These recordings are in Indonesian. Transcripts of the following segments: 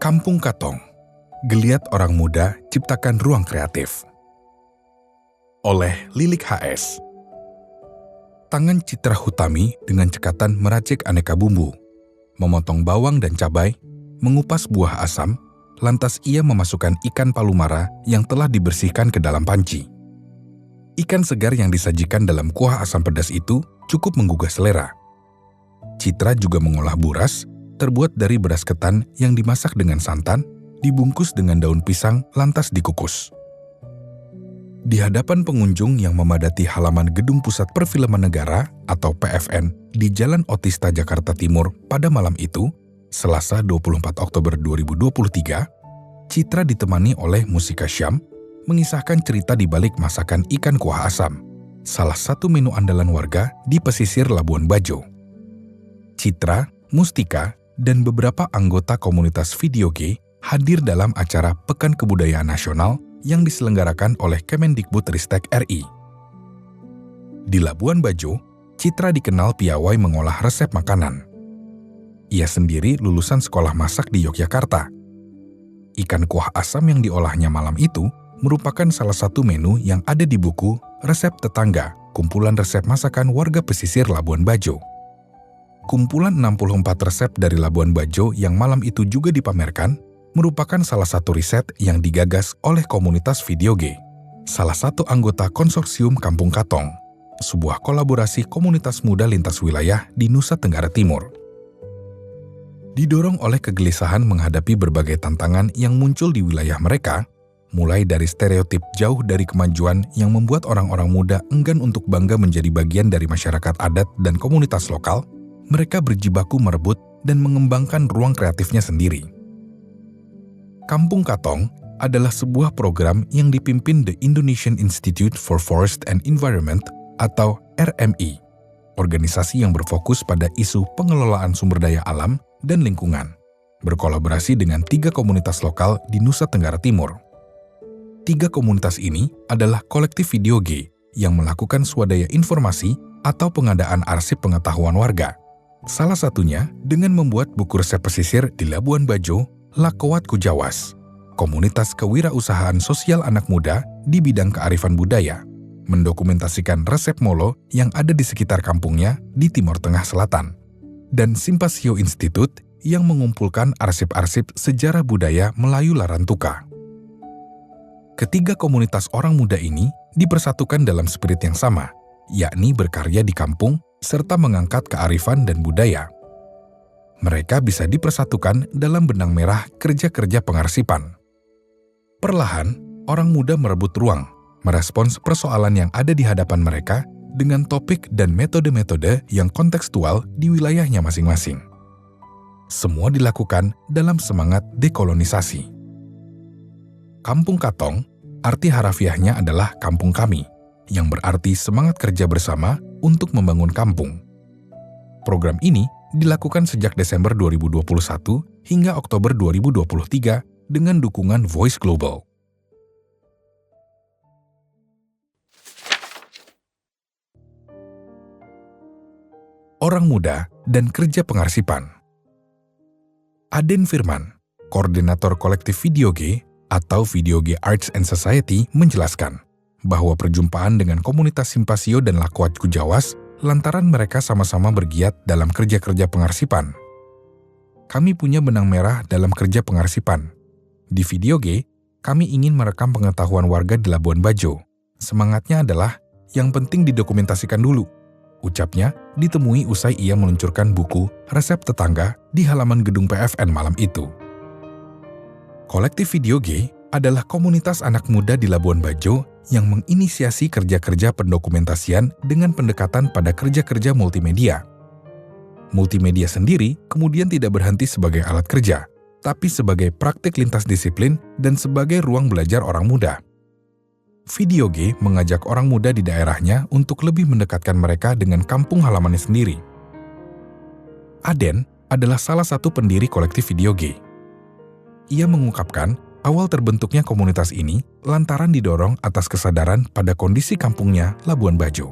Kampung Katong, geliat orang muda ciptakan ruang kreatif. Oleh Lilik HS. Tangan Citra Hutami dengan cekatan meracik aneka bumbu, memotong bawang dan cabai, mengupas buah asam, lantas ia memasukkan ikan palumara yang telah dibersihkan ke dalam panci. Ikan segar yang disajikan dalam kuah asam pedas itu cukup menggugah selera. Citra juga mengolah buras, terbuat dari beras ketan yang dimasak dengan santan, dibungkus dengan daun pisang, lantas dikukus. Di hadapan pengunjung yang memadati halaman Gedung Pusat Perfilman Negara atau PFN di Jalan Otista, Jakarta Timur pada malam itu, Selasa 24 Oktober 2023, Citra ditemani oleh Musika Syam mengisahkan cerita di balik masakan ikan kuah asam, salah satu menu andalan warga di pesisir Labuan Bajo. Citra, Mustika, dan beberapa anggota komunitas video G hadir dalam acara Pekan Kebudayaan Nasional yang diselenggarakan oleh Kemendikbudristek RI. Di Labuan Bajo, Citra dikenal piawai mengolah resep makanan. Ia sendiri lulusan sekolah masak di Yogyakarta. Ikan kuah asam yang diolahnya malam itu merupakan salah satu menu yang ada di buku Resep Tetangga, kumpulan resep masakan warga pesisir Labuan Bajo. Kumpulan 64 resep dari Labuan Bajo yang malam itu juga dipamerkan merupakan salah satu riset yang digagas oleh komunitas video G, salah satu anggota konsorsium Kampung Katong, sebuah kolaborasi komunitas muda lintas wilayah di Nusa Tenggara Timur. Didorong oleh kegelisahan menghadapi berbagai tantangan yang muncul di wilayah mereka, mulai dari stereotip jauh dari kemajuan yang membuat orang-orang muda enggan untuk bangga menjadi bagian dari masyarakat adat dan komunitas lokal, mereka berjibaku merebut dan mengembangkan ruang kreatifnya sendiri. Kampung Katong adalah sebuah program yang dipimpin The Indonesian Institute for Forest and Environment atau RMI, organisasi yang berfokus pada isu pengelolaan sumber daya alam dan lingkungan, berkolaborasi dengan 3 komunitas lokal di Nusa Tenggara Timur. 3 komunitas ini adalah kolektif video G yang melakukan swadaya informasi atau pengadaan arsip pengetahuan warga. Salah satunya dengan membuat buku resep pesisir di Labuan Bajo, Lakowat Kujawas, komunitas kewirausahaan sosial anak muda di bidang kearifan budaya, mendokumentasikan resep molo yang ada di sekitar kampungnya di Timur Tengah Selatan, dan Simpasio Institute yang mengumpulkan arsip-arsip sejarah budaya Melayu Larantuka. Ketiga komunitas orang muda ini dipersatukan dalam spirit yang sama, yakni berkarya di kampung serta mengangkat kearifan dan budaya. Mereka bisa dipersatukan dalam benang merah kerja-kerja pengarsipan. Perlahan, orang muda merebut ruang, merespons persoalan yang ada di hadapan mereka dengan topik dan metode-metode yang kontekstual di wilayahnya masing-masing. Semua dilakukan dalam semangat dekolonisasi. Kampung Katong, arti harafiahnya adalah kampung kami, yang berarti semangat kerja bersama untuk membangun kampung. Program ini dilakukan sejak Desember 2021 hingga Oktober 2023 dengan dukungan Voice Global. Orang muda dan kerja pengarsipan. Aden Firman, koordinator kolektif video G atau Video G Arts and Society menjelaskan bahwa perjumpaan dengan komunitas Simpasio dan Lakowat Kujawas lantaran mereka sama-sama bergiat dalam kerja-kerja pengarsipan. Kami punya benang merah dalam kerja pengarsipan. Di video G, kami ingin merekam pengetahuan warga di Labuan Bajo. Semangatnya adalah yang penting didokumentasikan dulu. Ucapnya ditemui usai ia meluncurkan buku Resep Tetangga di halaman gedung PFN malam itu. Kolektif video G adalah komunitas anak muda di Labuan Bajo yang menginisiasi kerja-kerja pendokumentasian dengan pendekatan pada kerja-kerja multimedia. Multimedia sendiri kemudian tidak berhenti sebagai alat kerja, tapi sebagai praktik lintas disiplin dan sebagai ruang belajar orang muda. Video G mengajak orang muda di daerahnya untuk lebih mendekatkan mereka dengan kampung halamannya sendiri. Aden adalah salah satu pendiri kolektif video G. Ia mengungkapkan awal terbentuknya komunitas ini lantaran didorong atas kesadaran pada kondisi kampungnya Labuan Bajo,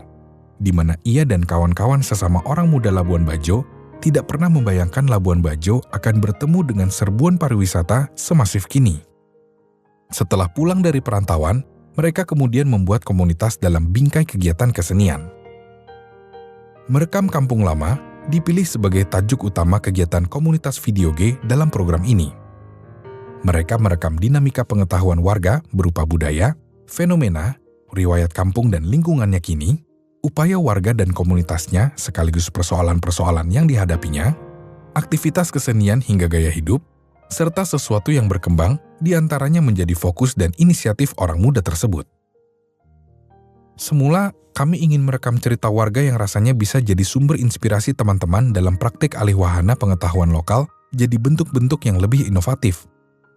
di mana ia dan kawan-kawan sesama orang muda Labuan Bajo tidak pernah membayangkan Labuan Bajo akan bertemu dengan serbuan pariwisata semasif kini. Setelah pulang dari perantauan, mereka kemudian membuat komunitas dalam bingkai kegiatan kesenian. Merekam Kampung Lama dipilih sebagai tajuk utama kegiatan komunitas video G dalam program ini. Mereka merekam dinamika pengetahuan warga berupa budaya, fenomena, riwayat kampung dan lingkungannya kini, upaya warga dan komunitasnya sekaligus persoalan-persoalan yang dihadapinya, aktivitas kesenian hingga gaya hidup, serta sesuatu yang berkembang diantaranya menjadi fokus dan inisiatif orang muda tersebut. Semula, kami ingin merekam cerita warga yang rasanya bisa jadi sumber inspirasi teman-teman dalam praktik alih wahana pengetahuan lokal jadi bentuk-bentuk yang lebih inovatif.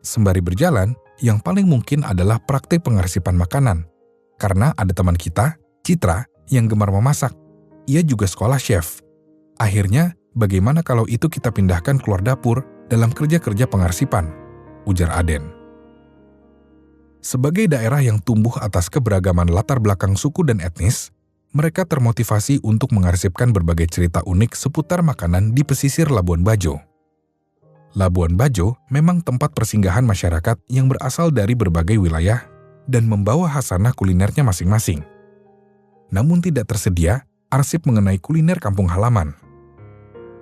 Sembari berjalan, yang paling mungkin adalah praktik pengarsipan makanan. Karena ada teman kita, Citra, yang gemar memasak. Ia juga sekolah chef. Akhirnya, bagaimana kalau itu kita pindahkan keluar dapur dalam kerja-kerja pengarsipan? Ujar Aden. Sebagai daerah yang tumbuh atas keberagaman latar belakang suku dan etnis, mereka termotivasi untuk mengarsipkan berbagai cerita unik seputar makanan di pesisir Labuan Bajo. Labuan Bajo memang tempat persinggahan masyarakat yang berasal dari berbagai wilayah dan membawa khasanah kulinernya masing-masing. Namun tidak tersedia arsip mengenai kuliner kampung halaman.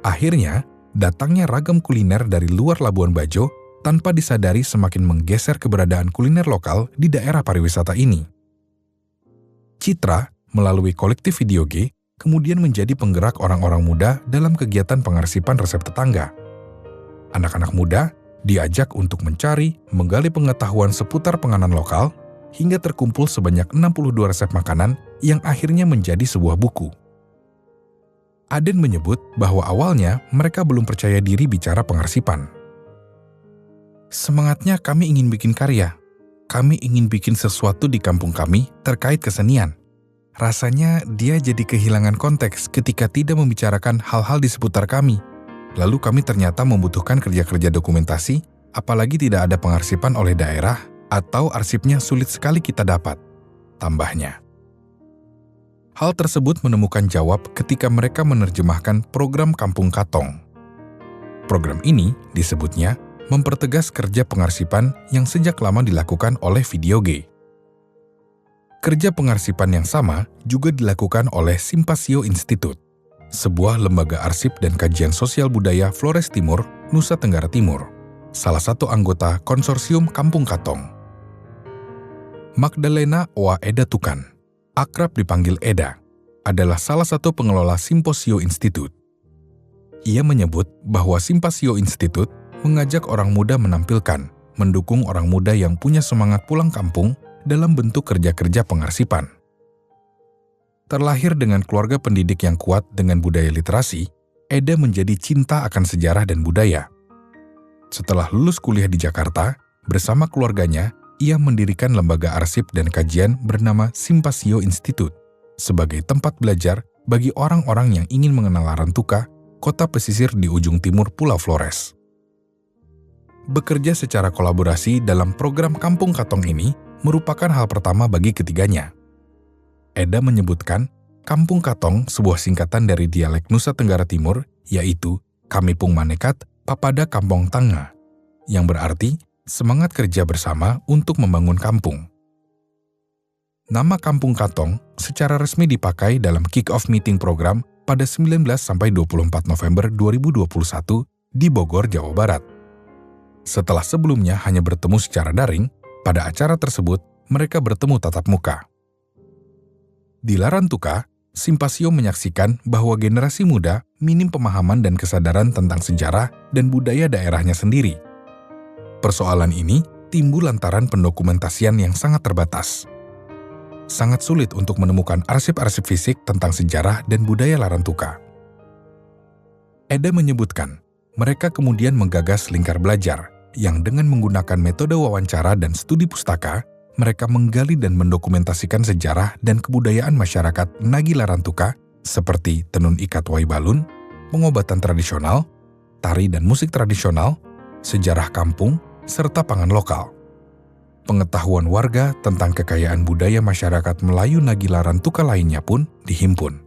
Akhirnya, datangnya ragam kuliner dari luar Labuan Bajo tanpa disadari semakin menggeser keberadaan kuliner lokal di daerah pariwisata ini. Citra, melalui kolektif video G, kemudian menjadi penggerak orang-orang muda dalam kegiatan pengarsipan resep tetangga. Anak-anak muda diajak untuk mencari, menggali pengetahuan seputar penganan lokal, hingga terkumpul sebanyak 62 resep makanan yang akhirnya menjadi sebuah buku. Aden menyebut bahwa awalnya mereka belum percaya diri bicara pengarsipan. Semangatnya kami ingin bikin karya. Kami ingin bikin sesuatu di kampung kami terkait kesenian. Rasanya dia jadi kehilangan konteks ketika tidak membicarakan hal-hal di seputar kami. Lalu kami ternyata membutuhkan kerja-kerja dokumentasi, apalagi tidak ada pengarsipan oleh daerah, atau arsipnya sulit sekali kita dapat, tambahnya. Hal tersebut menemukan jawab ketika mereka menerjemahkan program Kampung Katong. Program ini disebutnya mempertegas kerja pengarsipan yang sejak lama dilakukan oleh video G. Kerja pengarsipan yang sama juga dilakukan oleh Simpasio Institute, sebuah lembaga arsip dan kajian sosial budaya Flores Timur, Nusa Tenggara Timur, salah satu anggota konsorsium Kampung Katong. Magdalena Oa Eda Tukan, akrab dipanggil Eda, adalah salah satu pengelola Simpasio Institute. Ia menyebut bahwa Simpasio Institute mengajak orang muda menampilkan, mendukung orang muda yang punya semangat pulang kampung dalam bentuk kerja-kerja pengarsipan. Terlahir dengan keluarga pendidik yang kuat dengan budaya literasi, Eda menjadi cinta akan sejarah dan budaya. Setelah lulus kuliah di Jakarta, bersama keluarganya, ia mendirikan lembaga arsip dan kajian bernama Simpasio Institute sebagai tempat belajar bagi orang-orang yang ingin mengenal Larantuka, kota pesisir di ujung timur Pulau Flores. Bekerja secara kolaborasi dalam program Kampung Katong ini merupakan hal pertama bagi ketiganya. Eda menyebutkan Kampung Katong sebuah singkatan dari dialek Nusa Tenggara Timur, yaitu Kamipung Manekat Papada Kampong Tanga, yang berarti semangat kerja bersama untuk membangun kampung. Nama Kampung Katong secara resmi dipakai dalam kick-off meeting program pada 19-24 November 2021 di Bogor, Jawa Barat. Setelah sebelumnya hanya bertemu secara daring, pada acara tersebut mereka bertemu tatap muka. Di Larantuka, Simpasio menyaksikan bahwa generasi muda minim pemahaman dan kesadaran tentang sejarah dan budaya daerahnya sendiri. Persoalan ini timbul lantaran pendokumentasian yang sangat terbatas. Sangat sulit untuk menemukan arsip-arsip fisik tentang sejarah dan budaya Larantuka. Eda menyebutkan, mereka kemudian menggagas lingkar belajar, yang dengan menggunakan metode wawancara dan studi pustaka, mereka menggali dan mendokumentasikan sejarah dan kebudayaan masyarakat Nagi Larantuka seperti tenun ikat waibalun, pengobatan tradisional, tari dan musik tradisional, sejarah kampung, serta pangan lokal. Pengetahuan warga tentang kekayaan budaya masyarakat Melayu Nagi Larantuka lainnya pun dihimpun.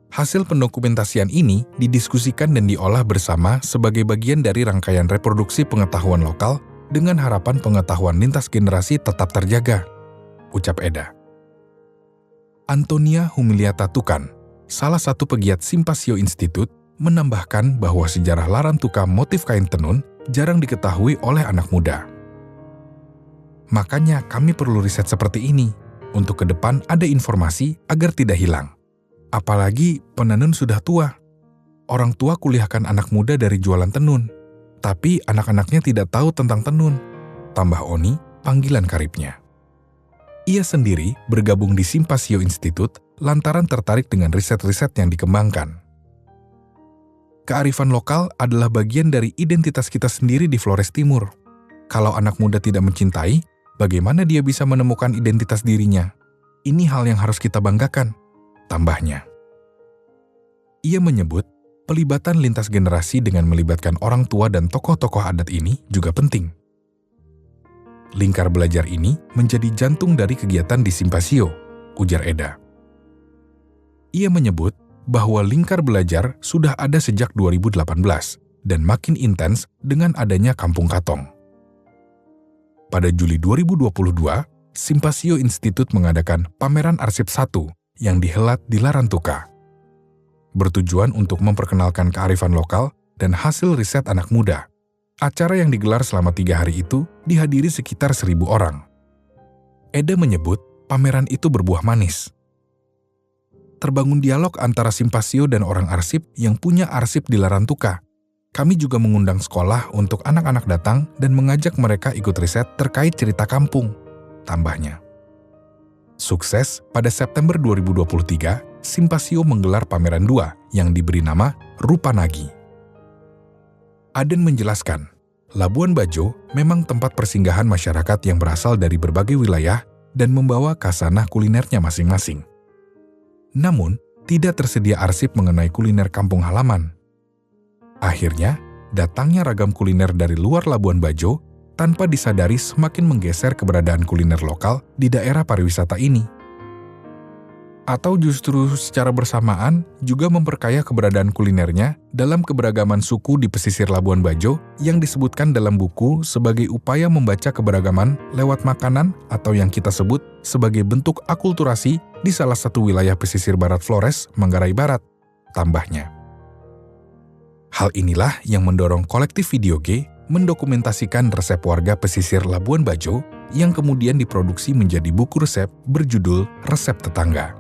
Hasil pendokumentasian ini didiskusikan dan diolah bersama sebagai bagian dari rangkaian reproduksi pengetahuan lokal dengan harapan pengetahuan lintas generasi tetap terjaga, ucap Eda. Antonia Humiliata Tukan, salah satu pegiat Simpasio Institute, menambahkan bahwa sejarah larantuka motif kain tenun jarang diketahui oleh anak muda. Makanya kami perlu riset seperti ini, untuk ke depan ada informasi agar tidak hilang. Apalagi penenun sudah tua. Orang tua kuliahkan anak muda dari jualan tenun, tapi anak-anaknya tidak tahu tentang tenun, tambah Oni panggilan karibnya. Ia sendiri bergabung di Simpasio Institute lantaran tertarik dengan riset-riset yang dikembangkan. Kearifan lokal adalah bagian dari identitas kita sendiri di Flores Timur. Kalau anak muda tidak mencintai, bagaimana dia bisa menemukan identitas dirinya? Ini hal yang harus kita banggakan, tambahnya. Ia menyebut pelibatan lintas generasi dengan melibatkan orang tua dan tokoh-tokoh adat ini juga penting. Lingkar belajar ini menjadi jantung dari kegiatan di Simpasio, ujar Eda. Ia menyebut bahwa lingkar belajar sudah ada sejak 2018 dan makin intens dengan adanya Kampung Katong. Pada Juli 2022, Simpasio Institute mengadakan pameran arsip 1 yang dihelat di Larantuka, bertujuan untuk memperkenalkan kearifan lokal dan hasil riset anak muda. Acara yang digelar selama 3 hari itu dihadiri sekitar 1.000 orang. Eda menyebut pameran itu berbuah manis. Terbangun dialog antara Simpasio dan orang arsip yang punya arsip di Larantuka. Kami juga mengundang sekolah untuk anak-anak datang dan mengajak mereka ikut riset terkait cerita kampung, tambahnya. Sukses, pada September 2023, Simpasio menggelar pameran 2 yang diberi nama Rupanagi. Aden menjelaskan, Labuan Bajo memang tempat persinggahan masyarakat yang berasal dari berbagai wilayah dan membawa khasanah kulinernya masing-masing. Namun, tidak tersedia arsip mengenai kuliner kampung halaman. Akhirnya, datangnya ragam kuliner dari luar Labuan Bajo tanpa disadari semakin menggeser keberadaan kuliner lokal di daerah pariwisata ini. Atau justru secara bersamaan juga memperkaya keberadaan kulinernya dalam keberagaman suku di pesisir Labuan Bajo yang disebutkan dalam buku sebagai upaya membaca keberagaman lewat makanan atau yang kita sebut sebagai bentuk akulturasi di salah satu wilayah pesisir barat Flores, Manggarai Barat, tambahnya. Hal inilah yang mendorong kolektif Video G mendokumentasikan resep warga pesisir Labuan Bajo yang kemudian diproduksi menjadi buku resep berjudul Resep Tetangga.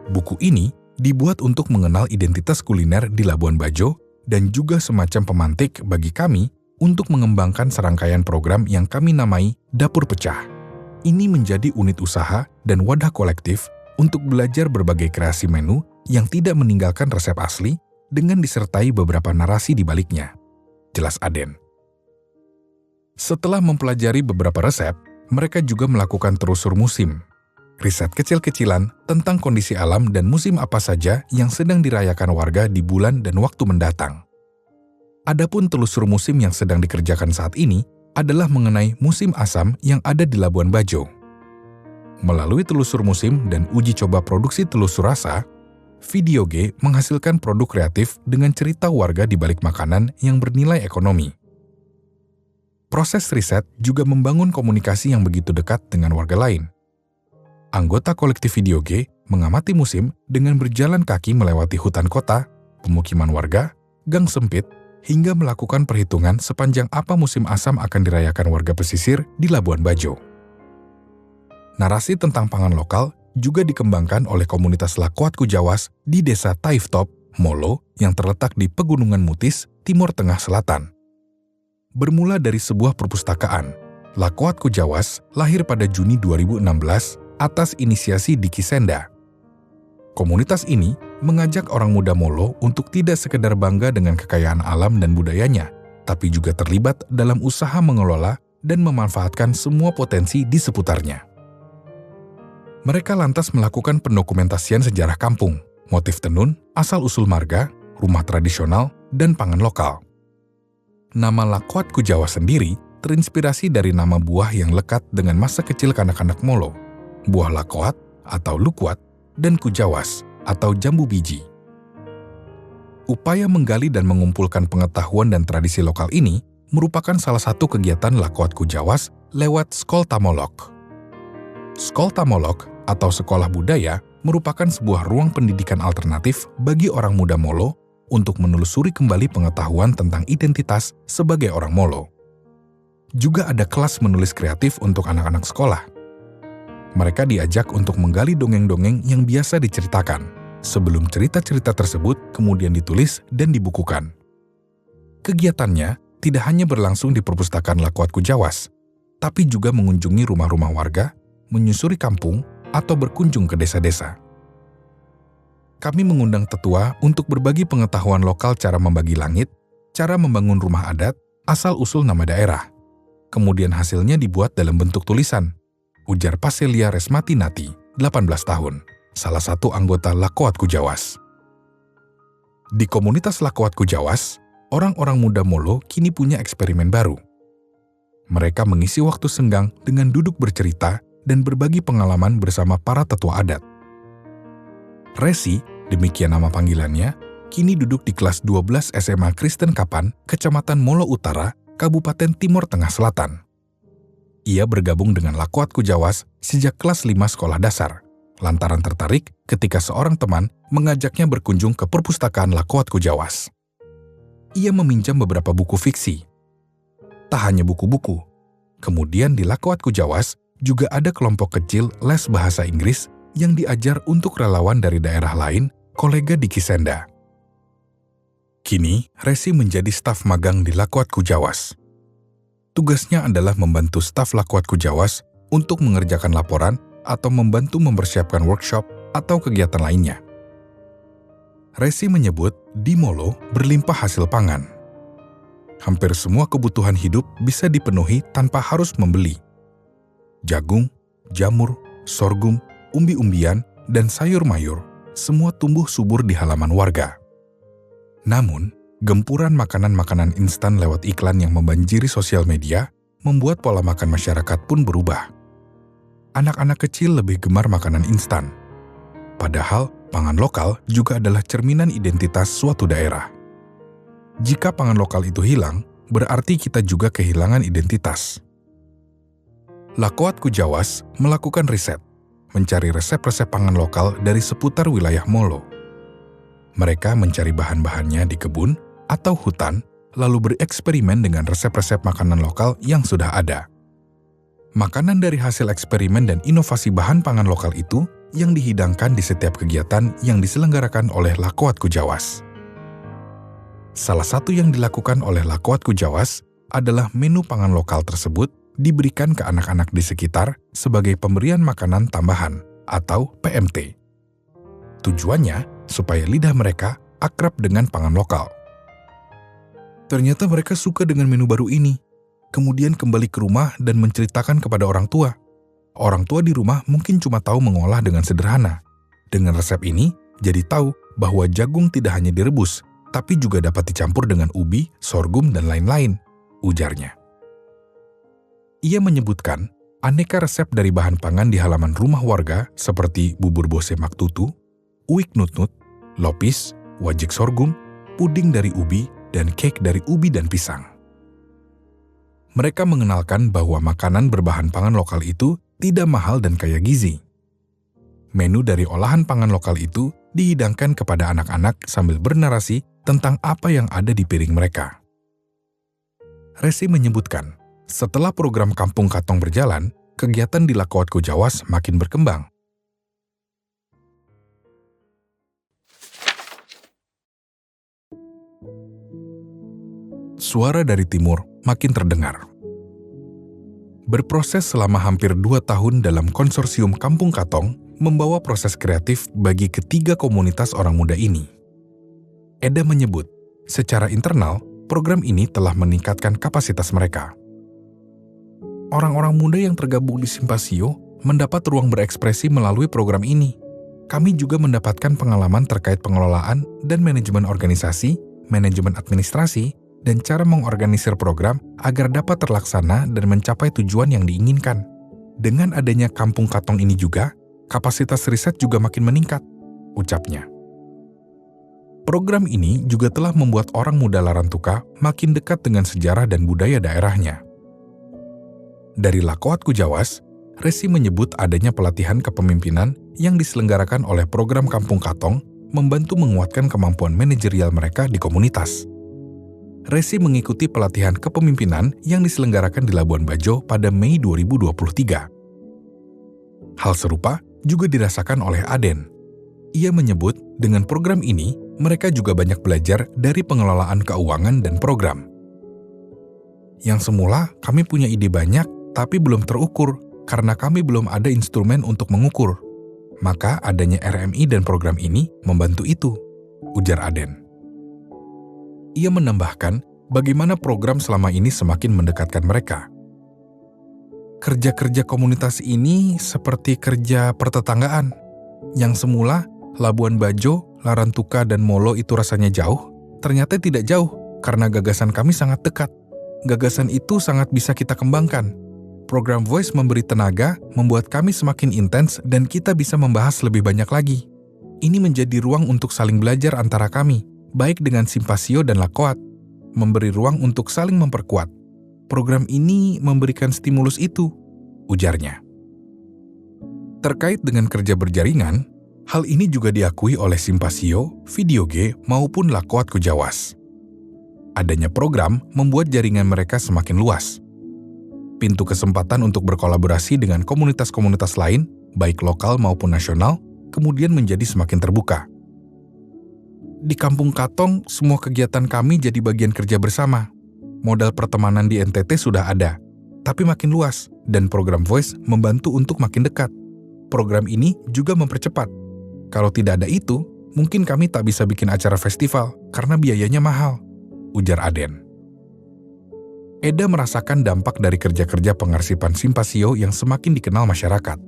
Buku ini dibuat untuk mengenal identitas kuliner di Labuan Bajo dan juga semacam pemantik bagi kami untuk mengembangkan serangkaian program yang kami namai Dapur Pecah. Ini menjadi unit usaha dan wadah kolektif untuk belajar berbagai kreasi menu yang tidak meninggalkan resep asli dengan disertai beberapa narasi di baliknya, jelas Aden. Setelah mempelajari beberapa resep, mereka juga melakukan telusur musim. Riset kecil-kecilan tentang kondisi alam dan musim apa saja yang sedang dirayakan warga di bulan dan waktu mendatang. Adapun telusur musim yang sedang dikerjakan saat ini adalah mengenai musim asam yang ada di Labuan Bajo. Melalui telusur musim dan uji coba produksi telusur rasa, Video G menghasilkan produk kreatif dengan cerita warga di balik makanan yang bernilai ekonomi. Proses riset juga membangun komunikasi yang begitu dekat dengan warga lain. Anggota kolektif Video G mengamati musim dengan berjalan kaki melewati hutan kota, pemukiman warga, gang sempit, hingga melakukan perhitungan sepanjang apa musim asam akan dirayakan warga pesisir di Labuan Bajo. Narasi tentang pangan lokal juga dikembangkan oleh komunitas Lakoat Kujawas di desa Taiftop, Molo, yang terletak di Pegunungan Mutis, Timur Tengah Selatan. Bermula dari sebuah perpustakaan, Lakoat Kujawas lahir pada Juni 2016 atas inisiasi Diki Senda. Komunitas ini mengajak orang muda Molo untuk tidak sekedar bangga dengan kekayaan alam dan budayanya, tapi juga terlibat dalam usaha mengelola dan memanfaatkan semua potensi di seputarnya. Mereka lantas melakukan pendokumentasian sejarah kampung, motif tenun, asal-usul marga, rumah tradisional, dan pangan lokal. Nama Lakoat Kujawas sendiri terinspirasi dari nama buah yang lekat dengan masa kecil kanak-kanak Molo, buah lakoat atau lukuat, dan kujawas atau jambu biji. Upaya menggali dan mengumpulkan pengetahuan dan tradisi lokal ini merupakan salah satu kegiatan Lakhuatku Jawas lewat Skoltamolog. Skoltamolog atau sekolah budaya merupakan sebuah ruang pendidikan alternatif bagi orang muda Molo untuk menelusuri kembali pengetahuan tentang identitas sebagai orang Molo. Juga ada kelas menulis kreatif untuk anak-anak sekolah. Mereka diajak untuk menggali dongeng-dongeng yang biasa diceritakan, sebelum cerita-cerita tersebut kemudian ditulis dan dibukukan. Kegiatannya tidak hanya berlangsung di perpustakaan Lakhuatku Jawas, tapi juga mengunjungi rumah-rumah warga, menyusuri kampung, atau berkunjung ke desa-desa. Kami mengundang tetua untuk berbagi pengetahuan lokal cara membagi langit, cara membangun rumah adat, asal-usul nama daerah. Kemudian hasilnya dibuat dalam bentuk tulisan, ujar Paselia Resmati Nati, 18 tahun, salah satu anggota Lakhuatku Jawas. Di komunitas Lakhuatku Jawas, orang-orang muda Molo kini punya eksperimen baru. Mereka mengisi waktu senggang dengan duduk bercerita dan berbagi pengalaman bersama para tetua adat. Resi, demikian nama panggilannya, kini duduk di kelas 12 SMA Kristen Kapan, Kecamatan Molo Utara, Kabupaten Timur Tengah Selatan. Ia bergabung dengan Lakhuatku Jawas sejak kelas 5 sekolah dasar, lantaran tertarik ketika seorang teman mengajaknya berkunjung ke perpustakaan Lakhuatku Jawas. Ia meminjam beberapa buku fiksi. Tak hanya buku-buku, kemudian di Lakhuatku Jawas juga ada kelompok kecil les bahasa Inggris yang diajar untuk relawan dari daerah lain, kolega di Kisenda. Kini, Resi menjadi staf magang di Lakhuatku Jawas. Tugasnya adalah membantu staf Lakhuatku Jawas untuk mengerjakan laporan atau membantu mempersiapkan workshop atau kegiatan lainnya. Resi menyebut di Molo berlimpah hasil pangan. Hampir semua kebutuhan hidup bisa dipenuhi tanpa harus membeli. Jagung, jamur, sorghum, umbi-umbian, dan sayur mayur, semua tumbuh subur di halaman warga. Namun, gempuran makanan-makanan instan lewat iklan yang membanjiri sosial media membuat pola makan masyarakat pun berubah. Anak-anak kecil lebih gemar makanan instan. Padahal, pangan lokal juga adalah cerminan identitas suatu daerah. Jika pangan lokal itu hilang, berarti kita juga kehilangan identitas. Lakhuatku Jawas melakukan riset, mencari resep-resep pangan lokal dari seputar wilayah Molo. Mereka mencari bahan-bahannya di kebun atau hutan, lalu bereksperimen dengan resep-resep makanan lokal yang sudah ada. Makanan dari hasil eksperimen dan inovasi bahan pangan lokal itu yang dihidangkan di setiap kegiatan yang diselenggarakan oleh Lakhuatku Jawas. Salah satu yang dilakukan oleh Lakhuatku Jawas adalah menu pangan lokal tersebut diberikan ke anak-anak di sekitar sebagai pemberian makanan tambahan atau PMT. Tujuannya supaya lidah mereka akrab dengan pangan lokal. Ternyata mereka suka dengan menu baru ini, kemudian kembali ke rumah dan menceritakan kepada orang tua. Orang tua di rumah mungkin cuma tahu mengolah dengan sederhana. Dengan resep ini, jadi tahu bahwa jagung tidak hanya direbus, tapi juga dapat dicampur dengan ubi, sorghum, dan lain-lain, ujarnya. Ia menyebutkan aneka resep dari bahan pangan di halaman rumah warga seperti bubur bose maktutu, uik nutnut, lopis, wajik sorghum, puding dari ubi, dan cake dari ubi dan pisang. Mereka mengenalkan bahwa makanan berbahan pangan lokal itu tidak mahal dan kaya gizi. Menu dari olahan pangan lokal itu dihidangkan kepada anak-anak sambil bernarasi tentang apa yang ada di piring mereka. Resi menyebutkan, setelah program Kampung Katong berjalan, kegiatan di Lakhuatku Jawas makin berkembang. Suara dari timur makin terdengar. Berproses selama hampir 2 tahun dalam konsorsium Kampung Katong membawa proses kreatif bagi ketiga komunitas orang muda ini. Eda menyebut, secara internal, program ini telah meningkatkan kapasitas mereka. Orang-orang muda yang tergabung di Simpasio mendapat ruang berekspresi melalui program ini. Kami juga mendapatkan pengalaman terkait pengelolaan dan manajemen organisasi, manajemen administrasi, dan cara mengorganisir program agar dapat terlaksana dan mencapai tujuan yang diinginkan. Dengan adanya Kampung Katong ini juga, kapasitas riset juga makin meningkat. ucapnya. Program ini juga telah membuat orang muda Larantuka makin dekat dengan sejarah dan budaya daerahnya. Dari Lakoat Kujawas, Resi menyebut adanya pelatihan kepemimpinan yang diselenggarakan oleh program Kampung Katong membantu menguatkan kemampuan manajerial mereka di komunitas. Resi mengikuti pelatihan kepemimpinan yang diselenggarakan di Labuan Bajo pada Mei 2023. Hal serupa juga dirasakan oleh Aden. Ia menyebut dengan program ini, mereka juga banyak belajar dari pengelolaan keuangan dan program. Yang semula kami punya ide banyak, tapi belum terukur karena kami belum ada instrumen untuk mengukur. Maka adanya RMI dan program ini membantu itu, ujar Aden. Ia menambahkan bagaimana program selama ini semakin mendekatkan mereka. Kerja-kerja komunitas ini seperti kerja pertetanggaan. Yang semula Labuan Bajo, Larantuka, dan Molo itu rasanya jauh, ternyata tidak jauh karena gagasan kami sangat dekat. Gagasan itu sangat bisa kita kembangkan. Program Voice memberi tenaga, membuat kami semakin intens dan kita bisa membahas lebih banyak lagi. Ini menjadi ruang untuk saling belajar antara kami, baik dengan Simpasio dan Lakoat, memberi ruang untuk saling memperkuat. Program ini memberikan stimulus itu, ujarnya. Terkait dengan kerja berjaringan, hal ini juga diakui oleh Simpasio, Video G, maupun Lakoat Kujawas. Adanya program membuat jaringan mereka semakin luas. Pintu kesempatan untuk berkolaborasi dengan komunitas-komunitas lain, baik lokal maupun nasional, kemudian menjadi semakin terbuka. Di Kampung Katong, semua kegiatan kami jadi bagian kerja bersama. Modal pertemanan di NTT sudah ada, tapi makin luas, dan program Voice membantu untuk makin dekat. Program ini juga mempercepat. Kalau tidak ada itu, mungkin kami tak bisa bikin acara festival karena biayanya mahal, ujar Aden. Eda merasakan dampak dari kerja-kerja pengarsipan Simpasio yang semakin dikenal masyarakat.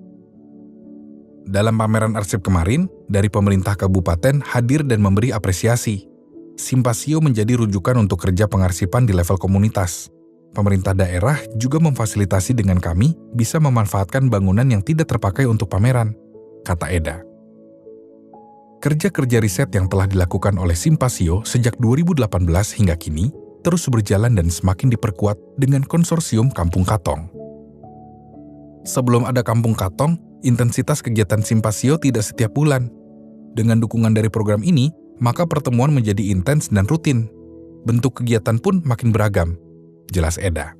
Dalam pameran arsip kemarin, dari pemerintah kabupaten hadir dan memberi apresiasi. Simpasio menjadi rujukan untuk kerja pengarsipan di level komunitas. Pemerintah daerah juga memfasilitasi dengan kami bisa memanfaatkan bangunan yang tidak terpakai untuk pameran, kata Eda. Kerja-kerja riset yang telah dilakukan oleh Simpasio sejak 2018 hingga kini terus berjalan dan semakin diperkuat dengan konsorsium Kampung Katong. Sebelum ada Kampung Katong, intensitas kegiatan Simpasio tidak setiap bulan. Dengan dukungan dari program ini, maka pertemuan menjadi intens dan rutin. Bentuk kegiatan pun makin beragam, jelas Eda.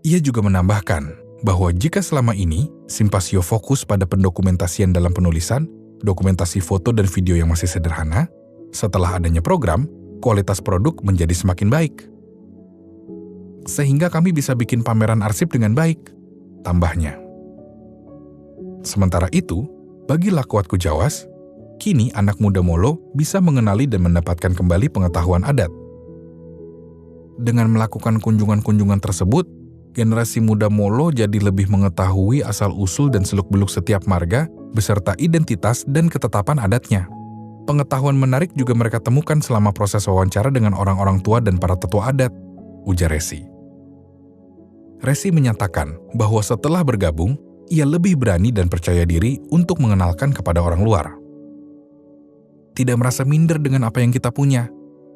Ia juga menambahkan bahwa jika selama ini Simpasio fokus pada pendokumentasian dalam penulisan, dokumentasi foto dan video yang masih sederhana, setelah adanya program, kualitas produk menjadi semakin baik. Sehingga kami bisa bikin pameran arsip dengan baik, tambahnya. Sementara itu, bagi Lakoat Kujawas, kini anak muda Molo bisa mengenali dan mendapatkan kembali pengetahuan adat. Dengan melakukan kunjungan-kunjungan tersebut, generasi muda Molo jadi lebih mengetahui asal-usul dan seluk-beluk setiap marga, beserta identitas dan ketetapan adatnya. Pengetahuan menarik juga mereka temukan selama proses wawancara dengan orang-orang tua dan para tetua adat, ujar Resi. Resi menyatakan bahwa setelah bergabung, ia lebih berani dan percaya diri untuk mengenalkan kepada orang luar. Tidak merasa minder dengan apa yang kita punya.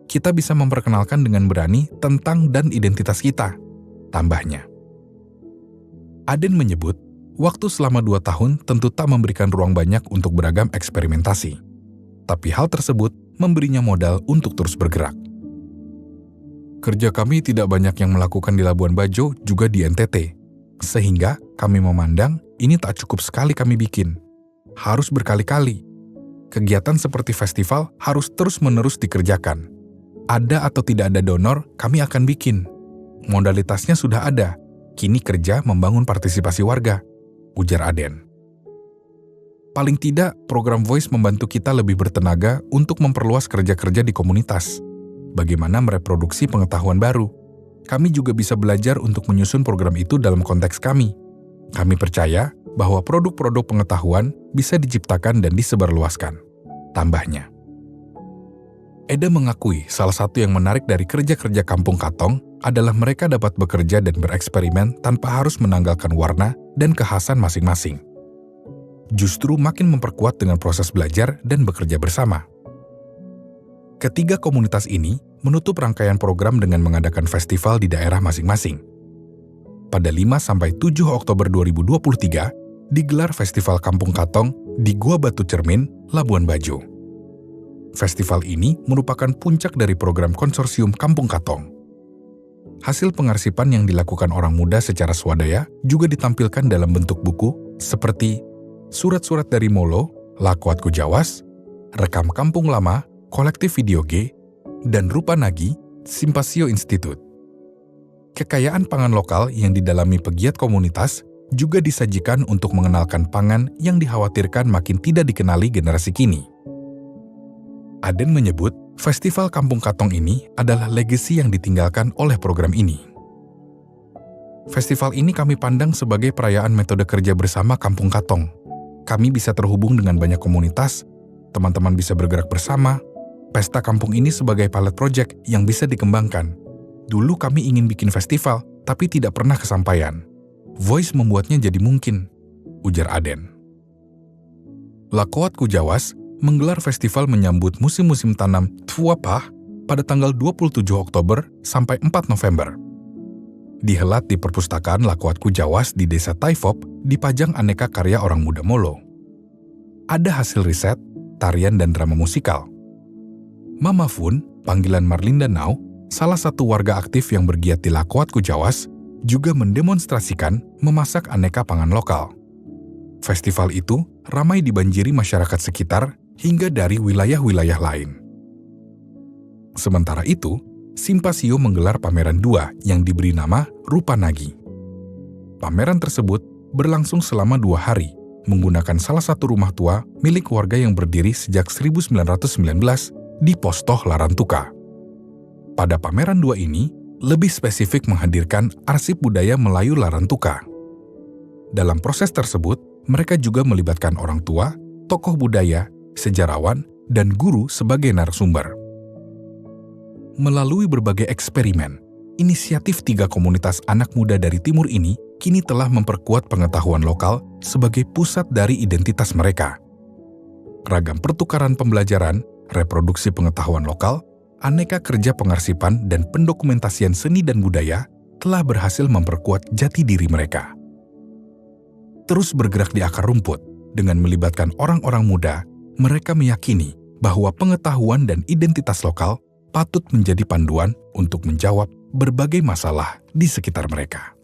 Kita bisa memperkenalkan dengan berani tentang dan identitas kita, tambahnya. Aden menyebut, waktu selama 2 tahun tentu tak memberikan ruang banyak untuk beragam eksperimentasi. Tapi hal tersebut memberinya modal untuk terus bergerak. Kerja kami tidak banyak yang melakukan di Labuan Bajo, juga di NTT. Sehingga kami memandang ini tak cukup sekali kami bikin. Harus berkali-kali. Kegiatan seperti festival harus terus-menerus dikerjakan. Ada atau tidak ada donor, kami akan bikin. Modalitasnya sudah ada. Kini kerja membangun partisipasi warga, ujar Aden. Paling tidak, program Voice membantu kita lebih bertenaga untuk memperluas kerja-kerja di komunitas. Bagaimana mereproduksi pengetahuan baru. Kami juga bisa belajar untuk menyusun program itu dalam konteks kami. Kami percaya bahwa produk-produk pengetahuan bisa diciptakan dan disebarluaskan, tambahnya. Eda mengakui salah satu yang menarik dari kerja-kerja Kampung Katong adalah mereka dapat bekerja dan bereksperimen tanpa harus menanggalkan warna dan kekhasan masing-masing. justru makin memperkuat dengan proses belajar dan bekerja bersama. Ketiga komunitas ini menutup rangkaian program dengan mengadakan festival di daerah masing-masing. Pada 5-7 Oktober 2023, digelar Festival Kampung Katong di Gua Batu Cermin, Labuan Bajo. Festival ini merupakan puncak dari program konsorsium Kampung Katong. Hasil pengarsipan yang dilakukan orang muda secara swadaya juga ditampilkan dalam bentuk buku seperti Surat-surat dari Molo, Lakoat Kujawas, Rekam Kampung Lama, Kolektif Video G, dan Rupa Nagi, Simpasio Institute. Kekayaan pangan lokal yang didalami pegiat komunitas juga disajikan untuk mengenalkan pangan yang dikhawatirkan makin tidak dikenali generasi kini. Aden menyebut, Festival Kampung Katong ini adalah legasi yang ditinggalkan oleh program ini. Festival ini kami pandang sebagai perayaan metode kerja bersama Kampung Katong. Kami bisa terhubung dengan banyak komunitas, teman-teman bisa bergerak bersama. Pesta kampung ini sebagai pilot project yang bisa dikembangkan. Dulu kami ingin bikin festival, tapi tidak pernah kesampaian. Voice membuatnya jadi mungkin, ujar Aden. Lakoat Kujawas menggelar festival menyambut musim-musim tanam Tuapah pada tanggal 27 Oktober sampai 4 November. Dihelat di perpustakaan Lakoat Kujawas di Desa Taifop, dipajang aneka karya orang muda Molo. Ada hasil riset, tarian dan drama musikal. Mama Fun, panggilan Marlinda Nau, salah satu warga aktif yang bergiat di Lakoat Kujawas, juga mendemonstrasikan memasak aneka pangan lokal. Festival itu ramai dibanjiri masyarakat sekitar hingga dari wilayah-wilayah lain. Sementara itu, Simpasio menggelar pameran 2 yang diberi nama Rupa Nagi. Pameran tersebut berlangsung selama 2 hari, menggunakan salah satu rumah tua milik warga yang berdiri sejak 1919 di Postoh Larantuka. Pada pameran 2 ini, lebih spesifik menghadirkan arsip budaya Melayu Larantuka. Dalam proses tersebut, mereka juga melibatkan orang tua, tokoh budaya, sejarawan, dan guru sebagai narasumber. Melalui berbagai eksperimen, inisiatif 3 komunitas anak muda dari timur ini kini telah memperkuat pengetahuan lokal sebagai pusat dari identitas mereka. Ragam pertukaran pembelajaran, reproduksi pengetahuan lokal, aneka kerja pengarsipan dan pendokumentasian seni dan budaya telah berhasil memperkuat jati diri mereka. Terus bergerak di akar rumput, dengan melibatkan orang-orang muda, mereka meyakini bahwa pengetahuan dan identitas lokal patut menjadi panduan untuk menjawab berbagai masalah di sekitar mereka.